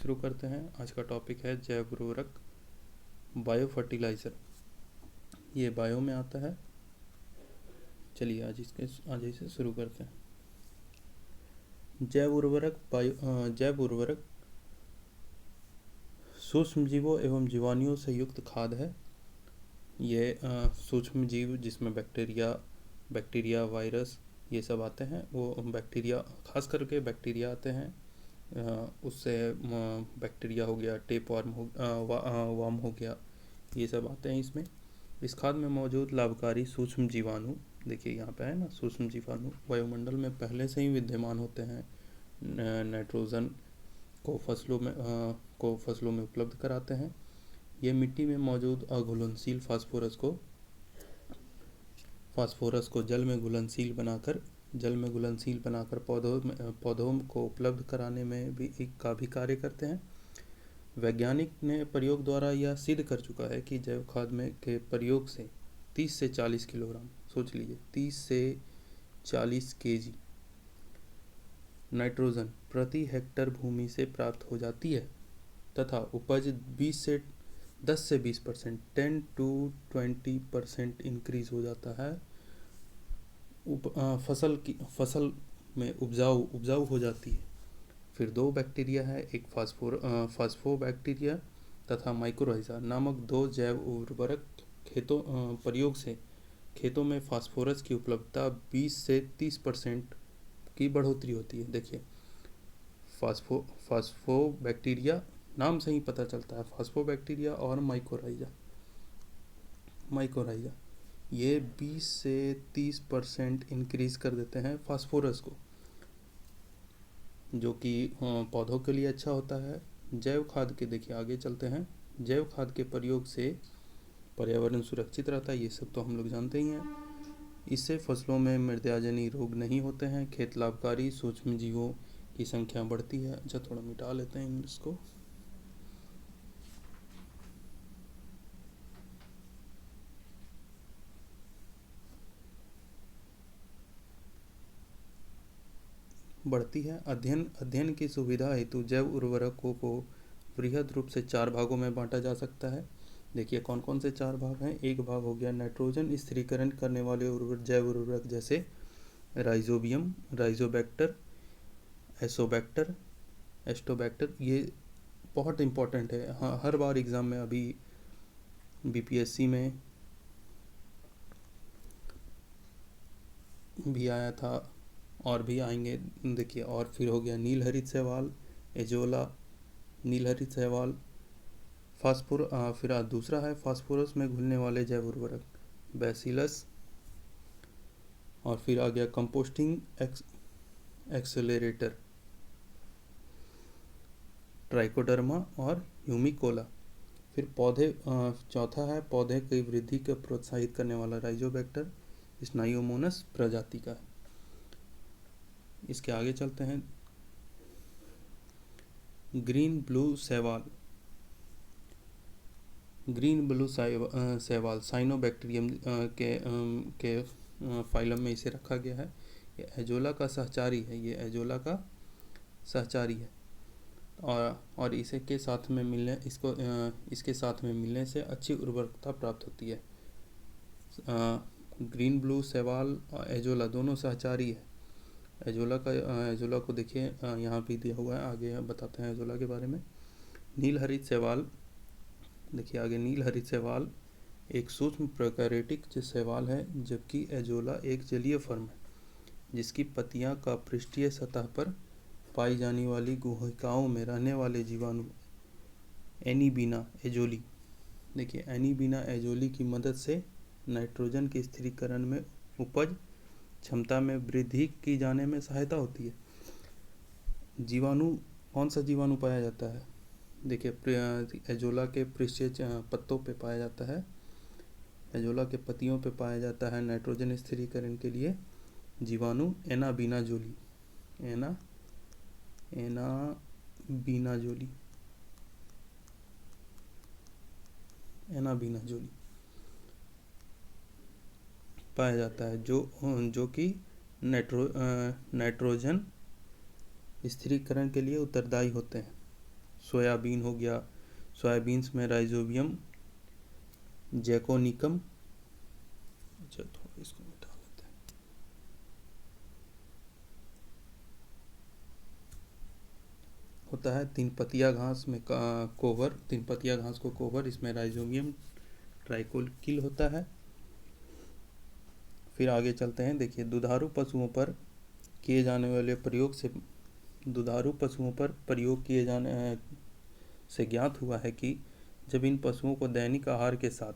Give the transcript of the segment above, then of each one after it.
शुरू करते हैं। आज का टॉपिक है जैव उर्वरक, बायो फर्टिलाइज़र। ये बायो में आता है। चलिए आज इसे शुरू करते हैं। जैव उर्वरक सूक्ष्म जीवों एवं जीवाणुओं से युक्त खाद है। ये सूक्ष्म जीव जिसमें बैक्टीरिया, वायरस ये सब आते हैं। वो बैक्टीरिया, खास करके बैक्टीरिया आते हैं। उससे बैक्टीरिया हो गया, टेपवर्म वर्म हो गया, ये सब आते हैं इसमें। इस खाद में मौजूद लाभकारी सूक्ष्म जीवाणु, देखिए यहाँ पे है ना, सूक्ष्म जीवाणु वायुमंडल में पहले से ही विद्यमान होते हैं। नाइट्रोजन को फसलों में उपलब्ध कराते हैं। ये मिट्टी में मौजूद अघुलनशील फास्फोरस को जल में घुलनशील बनाकर पौधों को उपलब्ध कराने में भी कार्य करते हैं। वैज्ञानिक ने प्रयोग द्वारा यह सिद्ध कर चुका है कि जैव खाद में के प्रयोग से 30 से 40 किलोग्राम, सोच लीजिए 30 से 40 केजी नाइट्रोजन प्रति हेक्टर भूमि से प्राप्त हो जाती है तथा उपज 10 से 20%, 10 to 20% इंक्रीज हो जाता है। फसल में उपजाऊ हो जाती है। फिर दो बैक्टीरिया है, एक फास्फोबैक्टीरिया तथा माइकोराइजा नामक दो जैव उर्वरक प्रयोग से खेतों में फास्फोरस की उपलब्धता 20 से 30% की बढ़ोतरी होती है। देखिए फास्फोबैक्टीरिया नाम से ही पता चलता है, फास्फोबैक्टीरिया और माइकोराइजा ये 20 से 30% इंक्रीज कर देते हैं फास्फोरस को, जो कि पौधों के लिए अच्छा होता है। जैव खाद के, देखिए आगे चलते हैं। जैव खाद के प्रयोग से पर्यावरण सुरक्षित रहता है, ये सब तो हम लोग जानते ही हैं। इससे फसलों में मृदाजनीय रोग नहीं होते हैं। खेत लाभकारी सूक्ष्म जीवों की संख्या बढ़ती है। अच्छा, थोड़ा मिटा लेते हैं इसको। बढ़ती है। अध्ययन की सुविधा हेतु जैव उर्वरकों को वृहद रूप से 4 भागों में बांटा जा सकता है। देखिए कौन कौन से 4 भाग हैं। एक भाग हो गया नाइट्रोजन स्थिरीकरण करने वाले जैव उर्वरक, जैसे राइजोबियम, राइजोबैक्टर, एसोबैक्टर, एस्टोबैक्टर। ये बहुत इम्पोर्टेंट है। हाँ, हर बार एग्ज़ाम में अभी बीपीएससी में भी आया था और भी आएंगे। देखिए, और फिर हो गया नील हरित शैवाल, एजोला, नील हरित शैवाल, फिर दूसरा है फास्फोरस में घुलने वाले जैव उर्वरक, बैसिलस। और फिर आ गया कंपोस्टिंग एक्सेलरेटर, ट्राइकोडर्मा और ह्यूमिकोला। फिर चौथा है पौधे की वृद्धि को प्रोत्साहित करने वाला राइजोबैक्टर, स्नायोमोनस प्रजाति का है। इसके आगे चलते हैं। ग्रीन ब्लू शैवाल साइनोबैक्टीरियम के फाइलम में इसे रखा गया है। ये एजोला का सहचारी है। और इसके साथ में मिलने से अच्छी उर्वरकता प्राप्त होती है। ग्रीन ब्लू शैवाल और एजोला दोनों सहचारी है। एजोला को देखिए यहाँ भी दिया हुआ है, आगे बताते हैं एजोला के बारे में। नील हरित शैवाल, देखिए आगे, नील हरित शैवाल एक सूक्ष्म प्रोकैरियोटिक शैवाल है, जबकि एजोला एक जलीय फर्म है जिसकी पत्तियां का पृष्ठीय सतह पर पाई जाने वाली गुहिकाओं में रहने वाले जीवाणु एनीबिना एजोली, देखिए एनीबिना एजोली की मदद से नाइट्रोजन के स्थिरीकरण में उपज क्षमता में वृद्धि की जाने में सहायता होती है। जीवाणु, कौन सा जीवाणु पाया जाता है? देखिए एजोला के पृष्ठीय पत्तों पे पाया जाता है, एजोला के पत्तियों पे पाया जाता है नाइट्रोजन स्थिरीकरण के लिए जीवाणु एनाबीना जोली पाया जाता है, जो कि नाइट्रोजन स्थिरीकरण के लिए उत्तरदायी होते हैं। सोयाबीन हो गया, सोयाबीन्स में राइजोबियम जैकोनिकम, अच्छा थोड़ा इसको मिटा लेते हैं, होता है तीन पतिया घास में कोवर, तीन पतिया घास को कोवर, इसमें राइजोबियम ट्राइकोकिल होता है। फिर आगे चलते हैं, देखिए दुधारू पशुओं पर किए जाने वाले प्रयोग से, दुधारू पशुओं पर प्रयोग किए जाने से ज्ञात हुआ है कि जब इन पशुओं को दैनिक आहार के साथ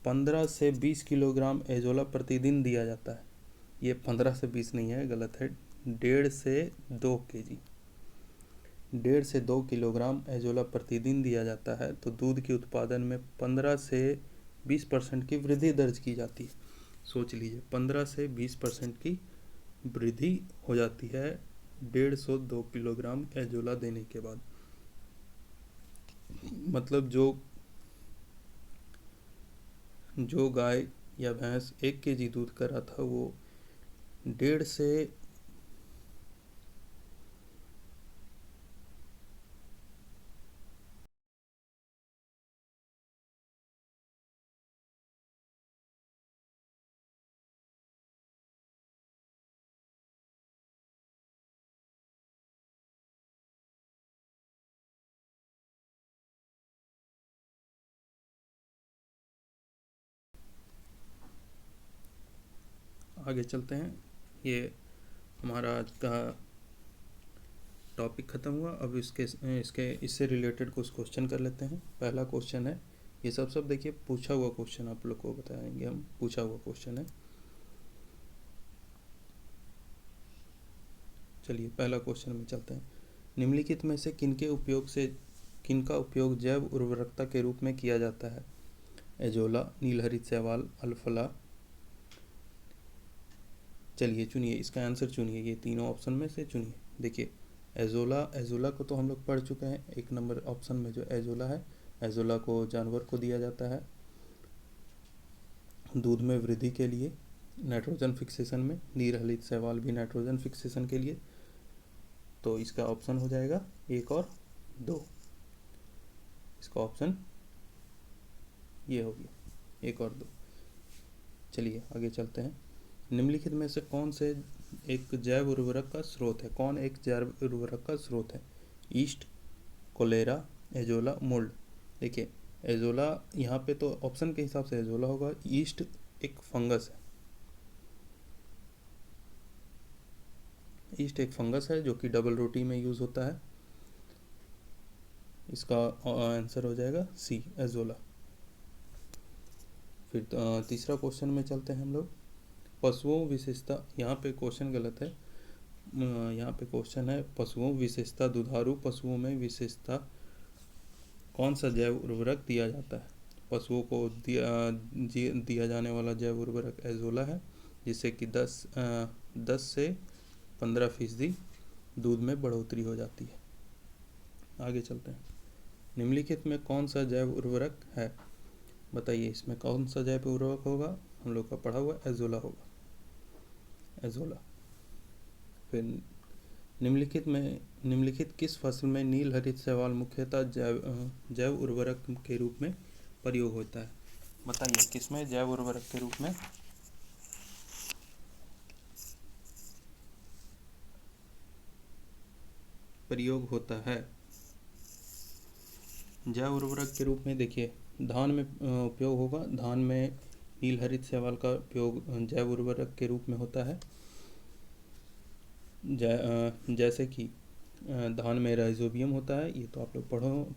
15 से 20 किलोग्राम एजोला प्रतिदिन दिया जाता है, ये 15 से 20 नहीं है, गलत है, 1.5 से 2 केजी, 1.5 से 2 किलोग्राम एजोला प्रतिदिन दिया जाता है, तो दूध के उत्पादन में 15 से 20% की वृद्धि दर्ज की जाती है। सोच लीजिए 15 से 20% की वृद्धि हो जाती है 1.5 से 2 किलोग्राम एजोला देने के बाद। मतलब जो गाय या भैंस 1 केजी दूध कर रहा था, वो 1.5 से आगे चलते हैं। ये हमारा आज का टॉपिक ख़त्म हुआ। अब इससे रिलेटेड कुछ क्वेश्चन कर लेते हैं। पहला क्वेश्चन है, ये सब देखिए पूछा हुआ क्वेश्चन आप लोग को बताएंगे हम, पूछा हुआ क्वेश्चन है। चलिए पहला क्वेश्चन में चलते हैं। निम्नलिखित में से किनका उपयोग जैव उर्वरकता के रूप में किया जाता है? एजोला, नीलहरित शैवाल, अल्फला। चलिए चुनिए, इसका आंसर चुनिए, ये तीनों ऑप्शन में से चुनिए। देखिए एजोला को तो हम लोग पढ़ चुके हैं, 1 नंबर ऑप्शन में जो एजोला है, एजोला को जानवर को दिया जाता है दूध में वृद्धि के लिए, नाइट्रोजन फिक्सेशन में। नीलहरित शैवाल भी नाइट्रोजन फिक्सेशन के लिए। तो इसका ऑप्शन हो जाएगा 1 और 2, इसका ऑप्शन ये हो गया 1 और 2। चलिए आगे चलते हैं। निम्नलिखित में से कौन से एक जैव उर्वरक का स्रोत है? कौन एक जैव उर्वरक का स्रोत है? Yeast, chlorella, azolla, mould. देखिए एजोला यहाँ पे तो ऑप्शन के हिसाब से एजोला होगा। ईस्ट एक फंगस है, ईस्ट एक फंगस है जो कि डबल रोटी में यूज़ होता है। इसका आंसर हो जाएगा सी, एजोला। फिर तीसरा क्वेश्चन में चलते हैं हम लोग। पशुओं विशेषता, यहाँ पे क्वेश्चन गलत है, यहाँ पे क्वेश्चन है पशुओं विशेषता, दुधारू पशुओं में विशेषता कौन सा जैव उर्वरक दिया जाता है? पशुओं को दिया जाने वाला जैव उर्वरक एजोला है, जिससे कि 10 से 15% दूध में बढ़ोतरी हो जाती है। आगे चलते हैं। निम्नलिखित में कौन सा जैव उर्वरक है? बताइए इसमें कौन सा जैव उर्वरक होगा? हम लोग का पढ़ा हुआ एजोला होगा, एजोला। फिर निम्नलिखित किस फसल में नीलहरित शैवाल मुख्यतः जैव उर्वरक के रूप में प्रयोग होता है? बताइए किसमें जैव उर्वरक के रूप में प्रयोग होता है? जैव उर्वरक के रूप में देखिए धान में उपयोग होगा। धान में नीलहरित शैवाल का उपयोग जैव उर्वरक के रूप में होता है। जैसे कि धान में राइजोबियम होता है, ये तो आप लोग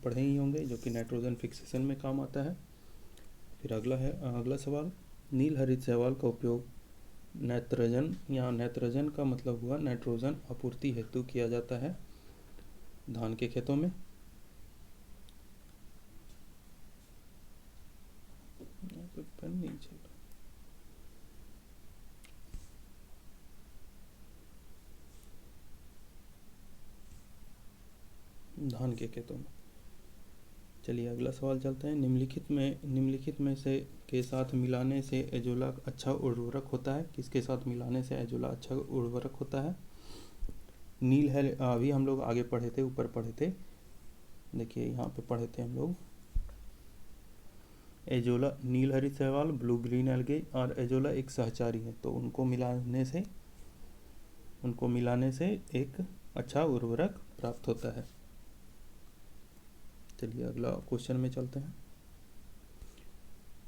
पढ़े ही होंगे, जो कि नाइट्रोजन फिक्सेशन में काम आता है। फिर अगला सवाल, नीलहरित शैवाल का उपयोग नाइट्रोजन, यहाँ नाइट्रोजन का मतलब हुआ नाइट्रोजन आपूर्ति हेतु किया जाता है धान के खेतों में। पेन नहीं चल रहा, धान के खेतों में। चलिए अगला सवाल चलते हैं। निम्नलिखित में से के साथ मिलाने से एजोला अच्छा उर्वरक होता है? किसके साथ मिलाने से एजोला अच्छा उर्वरक होता है? नील है, अभी हम लोग आगे पढ़े थे, ऊपर पढ़े थे, देखिए यहाँ पे पढ़े थे हम लोग, एजोला नील हरित शैवाल, ब्लू ग्रीन एल्गे और एजोला एक सहचारी है, तो उनको मिलाने से एक अच्छा उर्वरक प्राप्त होता है। चलिए अगला क्वेश्चन में चलते हैं।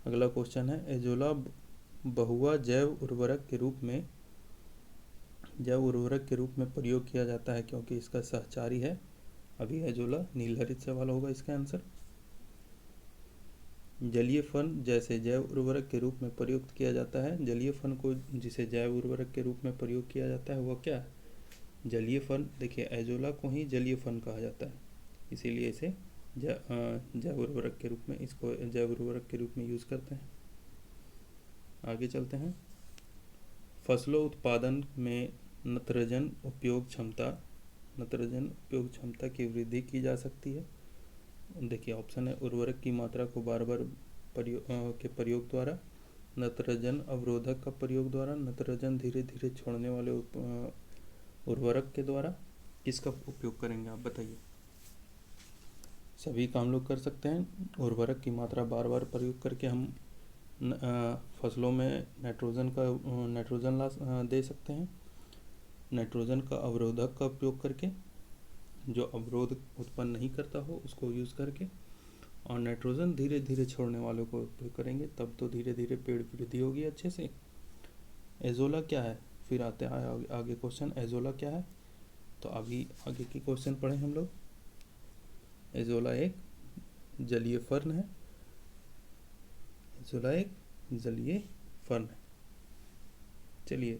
अगला क्वेश्चन है, एजोला बहुआ जैव उर्वरक के रूप में प्रयोग किया जाता है क्योंकि इसका सहचारी है। अभी एजोला नील हरित शैवाल होगा इसका आंसर। जलीय फन जैसे जैव उर्वरक के रूप में प्रयुक्त किया जाता है। जलीय फन को जिसे जैव उर्वरक के रूप में प्रयोग किया जाता है वह क्या है? जलीय फन। देखिए एजोला को ही जलीय फन कहा जाता है, इसीलिए इसे जैव उर्वरक के रूप में यूज करते हैं। आगे चलते हैं। फसलों उत्पादन में नत्रजन उपयोग क्षमता की वृद्धि की जा सकती है। देखिए ऑप्शन है, उर्वरक की मात्रा को बार बार प्रयोग द्वारा, नत्रजन अवरोधक का प्रयोग द्वारा, नत्रजन धीरे धीरे छोड़ने वाले उर्वरक के द्वारा। किसका उपयोग करेंगे आप बताइए? सभी का हम लोग कर सकते हैं। उर्वरक की मात्रा बार बार प्रयोग करके हम फसलों में नाइट्रोजन दे सकते हैं। नाइट्रोजन का अवरोधक का उपयोग करके, जो अवरोध उत्पन्न नहीं करता हो उसको यूज़ करके, और नाइट्रोजन धीरे धीरे छोड़ने वालों को उपयोग करेंगे, तब तो धीरे धीरे पेड़ की वृद्धि होगी अच्छे से। एजोला क्या है? फिर आते हैं आगे क्वेश्चन, एजोला क्या है? तो अभी आगे की क्वेश्चन पढ़े हम लोग। एजोला एक जलीय फर्न है। एजोला एक जलीय फर्न है। चलिए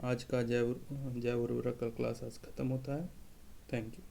आज का जैव उर्वरक का क्लास आज खत्म होता है। Thank you.